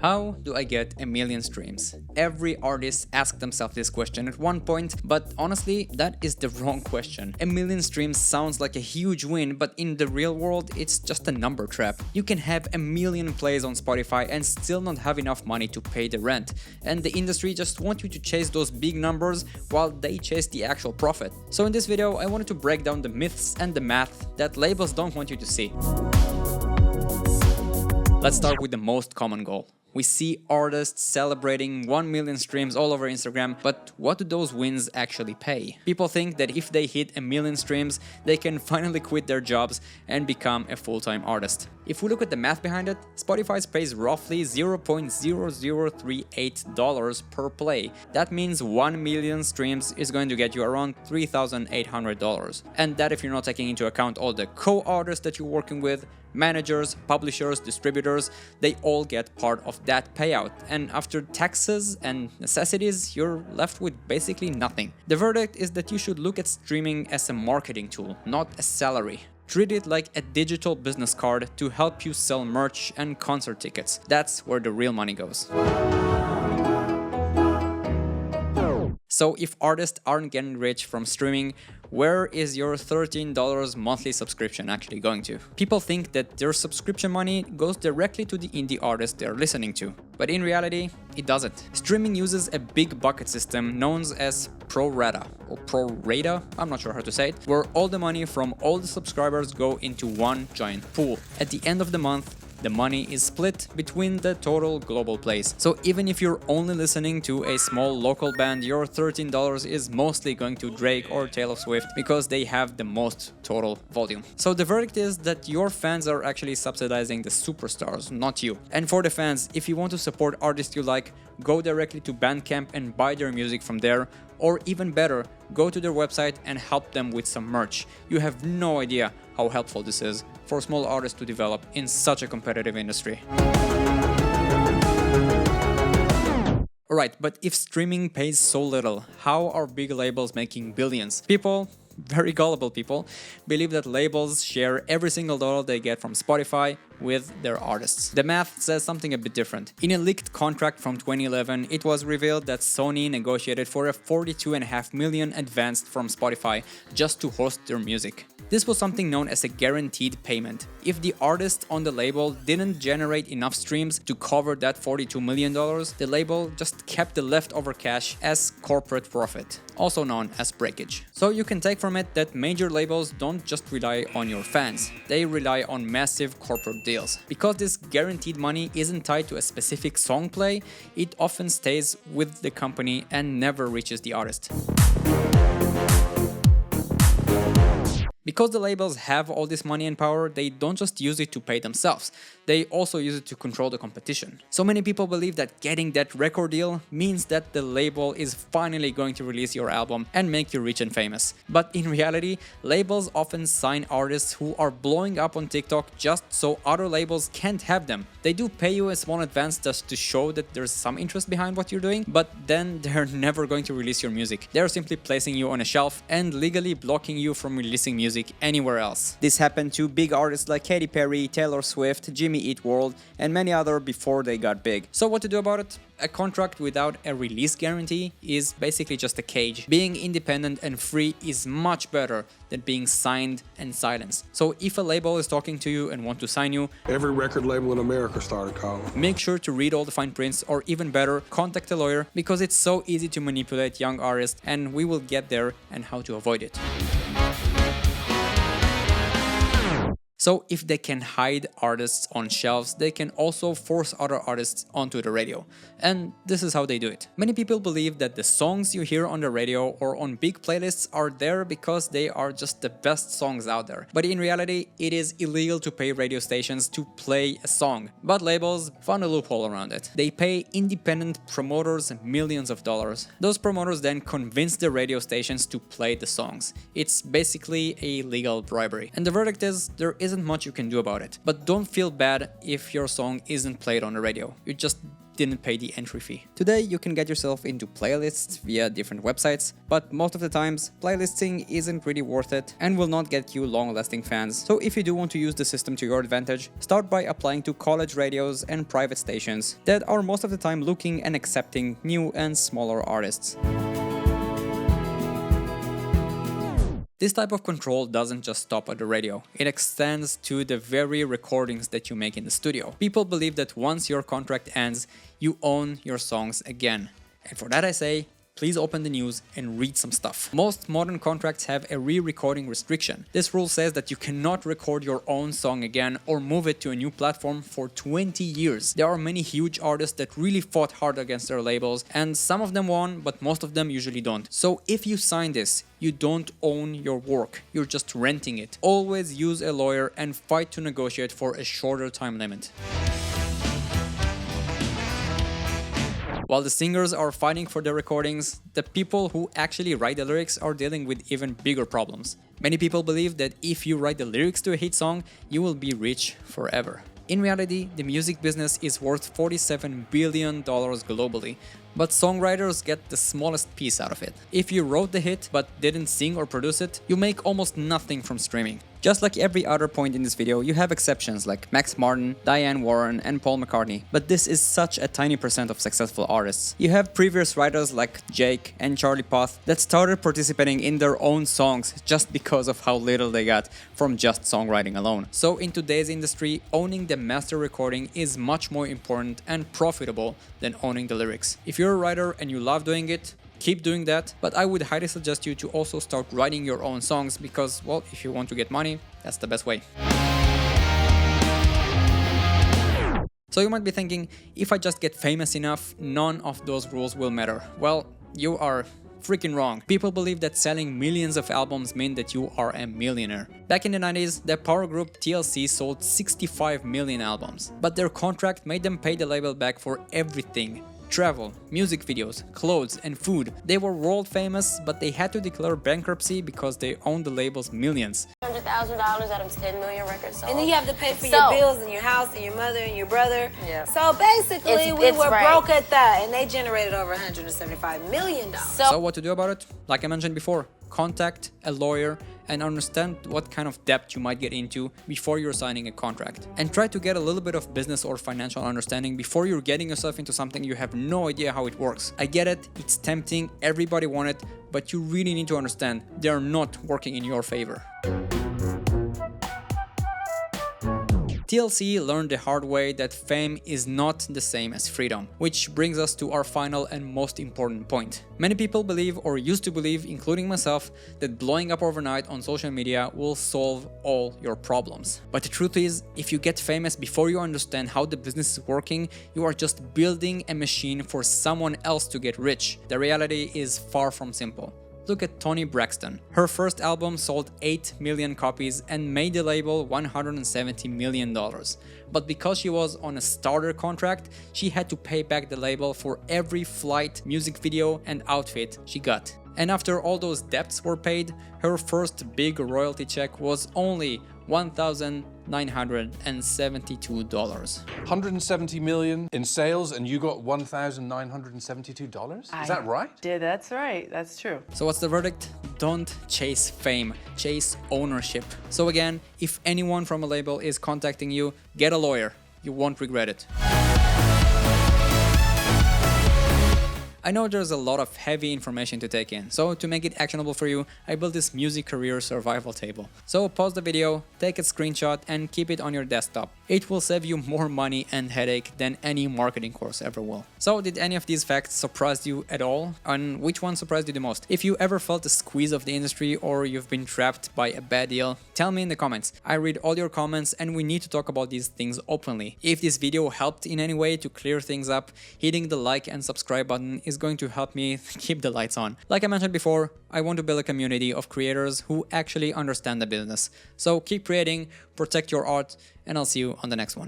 How do I get a million streams? Every artist asked themselves this question at one point, but honestly, that is the wrong question. A million streams sounds like a huge win, but in the real world, it's just a number trap. You can have a million plays on Spotify and still not have enough money to pay the rent. And the industry just wants you to chase those big numbers while they chase the actual profit. So in this video, I wanted to break down the myths and the math that labels don't want you to see. Let's start with the most common goal. We see artists celebrating 1 million streams all over Instagram, but what do those wins actually pay? People think that if they hit a million streams, they can finally quit their jobs and become a full-time artist. If we look at the math behind it, Spotify pays roughly $0.0038 per play. That means 1 million streams is going to get you around $3,800. And that if you're not taking into account all the co-artists that you're working with, managers, publishers, distributors, they all get part of that payout. And after taxes and necessities, you're left with basically nothing. The verdict is that you should look at streaming as a marketing tool, not a salary. Treat it like a digital business card to help you sell merch and concert tickets. That's where the real money goes. So if artists aren't getting rich from streaming, where is your $13 monthly subscription actually going to? People think that their subscription money goes directly to the indie artists they're listening to, but in reality, it doesn't. Streaming uses a big bucket system known as pro rata, I'm not sure how to say it, where all the money from all the subscribers go into one giant pool. At the end of the month, the money is split between the total global plays. So even if you're only listening to a small local band, your $13 is mostly going to Drake or Taylor Swift because they have the most total volume. So the verdict is that your fans are actually subsidizing the superstars, not you. And for the fans, if you want to support artists you like, go directly to Bandcamp and buy their music from there, or even better, go to their website and help them with some merch. You have no idea how helpful this is for small artists to develop in such a competitive industry. Alright, but if streaming pays so little, how are big labels making billions? People, very gullible people, believe that labels share every single dollar they get from Spotify with their artists. The math says something a bit different. In a leaked contract from 2011, it was revealed that Sony negotiated for a $42.5 million advance from Spotify just to host their music. This was something known as a guaranteed payment. If the artist on the label didn't generate enough streams to cover that $42 million, the label just kept the leftover cash as corporate profit, also known as breakage. So you can take from it that major labels don't just rely on your fans, they rely on massive corporate deals. Because this guaranteed money isn't tied to a specific song play, it often stays with the company and never reaches the artist. Because the labels have all this money and power, they don't just use it to pay themselves, they also use it to control the competition. So many people believe that getting that record deal means that the label is finally going to release your album and make you rich and famous. But in reality, labels often sign artists who are blowing up on TikTok just so other labels can't have them. They do pay you a small advance just to show that there's some interest behind what you're doing, but then they're never going to release your music. They're simply placing you on a shelf and legally blocking you from releasing music anywhere else. This happened to big artists like Katy Perry, Taylor Swift, Jimmy Eat World, and many other before they got big. So what to do about it? A contract without a release guarantee is basically just a cage. Being independent and free is much better than being signed and silenced. So if a label is talking to you and want to sign you, every record label in America started calling. Make sure to read all the fine prints, or even better, contact a lawyer, because it's so easy to manipulate young artists, and we will get there and how to avoid it. So if they can hide artists on shelves, they can also force other artists onto the radio. And this is how they do it. Many people believe that the songs you hear on the radio or on big playlists are there because they are just the best songs out there. But in reality, it is illegal to pay radio stations to play a song. But labels found a loophole around it. They pay independent promoters millions of dollars. Those promoters then convince the radio stations to play the songs. It's basically a legal bribery. And the verdict is there isn't much you can do about it. But don't feel bad if your song isn't played on the radio. You just didn't pay the entry fee. Today you can get yourself into playlists via different websites, but most of the times playlisting isn't really worth it and will not get you long-lasting fans. So if you do want to use the system to your advantage, start by applying to college radios and private stations that are most of the time looking and accepting new and smaller artists. This type of control doesn't just stop at the radio, it extends to the very recordings that you make in the studio. People believe that once your contract ends, you own your songs again. And for that I say, please open the news and read some stuff. Most modern contracts have a re-recording restriction. This rule says that you cannot record your own song again or move it to a new platform for 20 years. There are many huge artists that really fought hard against their labels, and some of them won, but most of them usually don't. So if you sign this, you don't own your work, you're just renting it. Always use a lawyer and fight to negotiate for a shorter time limit. While the singers are fighting for their recordings, the people who actually write the lyrics are dealing with even bigger problems. Many people believe that if you write the lyrics to a hit song, you will be rich forever. In reality, the music business is worth $47 billion globally, but songwriters get the smallest piece out of it. If you wrote the hit but didn't sing or produce it, you make almost nothing from streaming. Just like every other point in this video, you have exceptions like Max Martin, Diane Warren and Paul McCartney, but this is such a tiny percent of successful artists. You have previous writers like Jake and Charlie Puth that started participating in their own songs just because of how little they got from just songwriting alone. So in today's industry, owning the master recording is much more important and profitable than owning the lyrics. If you're a writer and you love doing it, keep doing that, but I would highly suggest you to also start writing your own songs because, well, if you want to get money, that's the best way. So you might be thinking, if I just get famous enough, none of those rules will matter. Well, you are freaking wrong. People believe that selling millions of albums mean that you are a millionaire. Back in the 90s, the power group TLC sold 65 million albums, but their contract made them pay the label back for everything. Travel, music videos, clothes and food. They were world famous, but they had to declare bankruptcy because they owned the label's millions. $100,000 out of 10 million records sold. And then you have to pay for your bills and your house and your mother and your brother. Yeah. So basically, we were right. broke at that, and they generated over $175 million. So what to do about it? Like I mentioned before, contact a lawyer and understand what kind of debt you might get into before you're signing a contract. And try to get a little bit of business or financial understanding before you're getting yourself into something you have no idea how it works. I get it, it's tempting, everybody wants it, but you really need to understand they are not working in your favor. TLC learned the hard way that fame is not the same as freedom, which brings us to our final and most important point. Many people believe, or used to believe, including myself, that blowing up overnight on social media will solve all your problems. But the truth is, if you get famous before you understand how the business is working, you are just building a machine for someone else to get rich. The reality is far from simple. Look at Toni Braxton. Her first album sold 8 million copies and made the label $170 million. But because she was on a starter contract, she had to pay back the label for every flight, music video and outfit she got. And after all those debts were paid, her first big royalty check was only $1,972. 170 million in sales and you got $1,972? Is that right? Yeah, that's right. That's true. So what's the verdict? Don't chase fame, chase ownership. So again, if anyone from a label is contacting you, get a lawyer. You won't regret it. I know there's a lot of heavy information to take in, so to make it actionable for you, I built this music career survival table. So pause the video, take a screenshot and keep it on your desktop. It will save you more money and headache than any marketing course ever will. So did any of these facts surprise you at all? And which one surprised you the most? If you ever felt the squeeze of the industry or you've been trapped by a bad deal, tell me in the comments. I read all your comments and we need to talk about these things openly. If this video helped in any way to clear things up, hitting the like and subscribe button is going to help me keep the lights on. Like I mentioned before, I want to build a community of creators who actually understand the business. So keep creating, protect your art, and I'll see you on the next one.